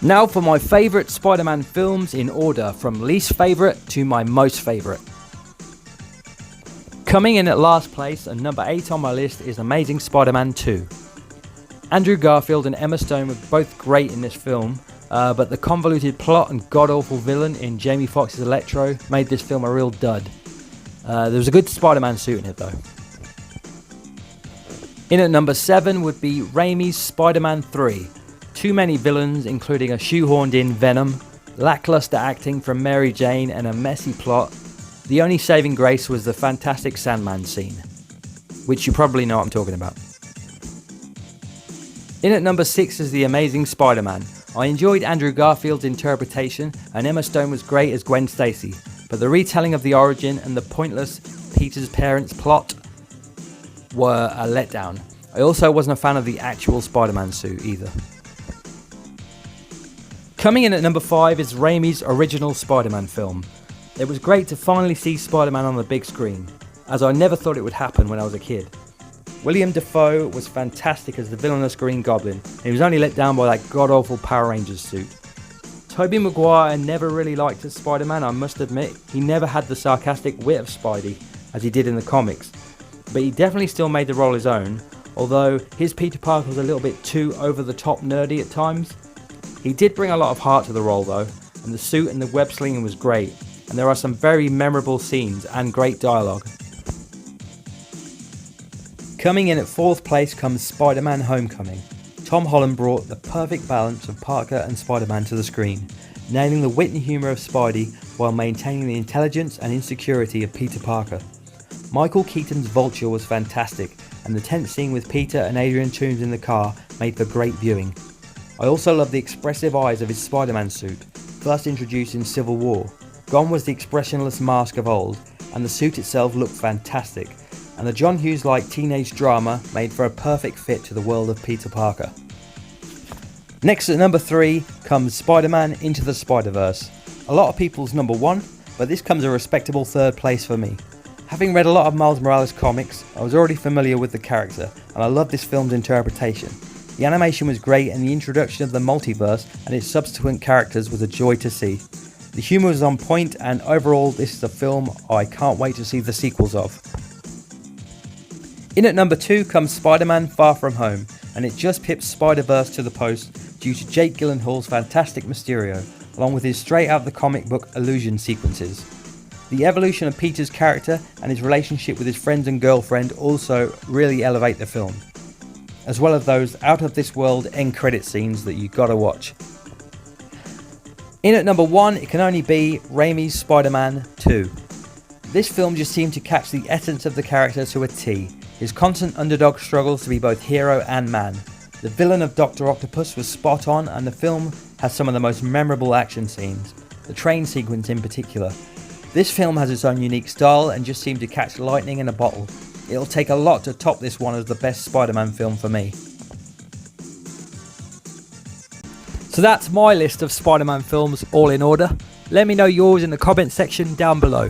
Now for my favourite Spider-Man films in order from least favourite to my most favourite. Coming in at last place and number 8 on my list is Amazing Spider-Man 2. Andrew Garfield and Emma Stone were both great in this film, but the convoluted plot and god-awful villain in Jamie Foxx's Electro made this film a real dud. There was a good Spider-Man suit in it though. In at number 7 would be Raimi's Spider-Man 3. Too many villains, including a shoehorned in Venom, lackluster acting from Mary Jane and a messy plot. The only saving grace was the fantastic Sandman scene, which you probably know what I'm talking about. In at number 6 is The Amazing Spider-Man. I enjoyed Andrew Garfield's interpretation and Emma Stone was great as Gwen Stacy, but the retelling of the origin and the pointless Peter's parents plot were a letdown. I also wasn't a fan of the actual Spider-Man suit either. Coming in at number 5 is Raimi's original Spider-Man film. It was great to finally see Spider-Man on the big screen, as I never thought it would happen when I was a kid. William Dafoe was fantastic as the villainous Green Goblin, and he was only let down by that god-awful Power Rangers suit. Tobey Maguire never really liked his Spider-Man, I must admit. He never had the sarcastic wit of Spidey, as he did in the comics. But he definitely still made the role his own, although his Peter Parker was a little bit too over-the-top nerdy at times. He did bring a lot of heart to the role though, and the suit and the web slinging was great, and there are some very memorable scenes and great dialogue. Coming in at 4th place comes Spider-Man Homecoming. Tom Holland brought the perfect balance of Parker and Spider-Man to the screen, nailing the wit and humour of Spidey while maintaining the intelligence and insecurity of Peter Parker. Michael Keaton's Vulture was fantastic, and the tense scene with Peter and Adrian Toomes in the car made for great viewing. I also love the expressive eyes of his Spider-Man suit, first introduced in Civil War. Gone was the expressionless mask of old, and the suit itself looked fantastic, and the John Hughes-like teenage drama made for a perfect fit to the world of Peter Parker. Next at number 3 comes Spider-Man Into the Spider-Verse. A lot of people's number 1, but this comes a respectable 3rd place for me. Having read a lot of Miles Morales comics, I was already familiar with the character, and I loved this film's interpretation. The animation was great, and the introduction of the multiverse and its subsequent characters was a joy to see. The humour was on point, and overall this is a film I can't wait to see the sequels of. In at number 2 comes Spider-Man Far From Home, and it just pips Spider-Verse to the post due to Jake Gyllenhaal's fantastic Mysterio, along with his straight out the comic book illusion sequences. The evolution of Peter's character and his relationship with his friends and girlfriend also really elevate the film, as well as those out of this world end credit scenes that you gotta watch. In at number 1 it can only be Raimi's Spider-Man 2. This film just seemed to catch the essence of the character to a T. His constant underdog struggles to be both hero and man. The villain of Dr. Octopus was spot on, and the film has some of the most memorable action scenes, the train sequence in particular. This film has its own unique style and just seemed to catch lightning in a bottle. It'll take a lot to top this one as the best Spider-Man film for me. So that's my list of Spider-Man films all in order. Let me know yours in the comment section down below.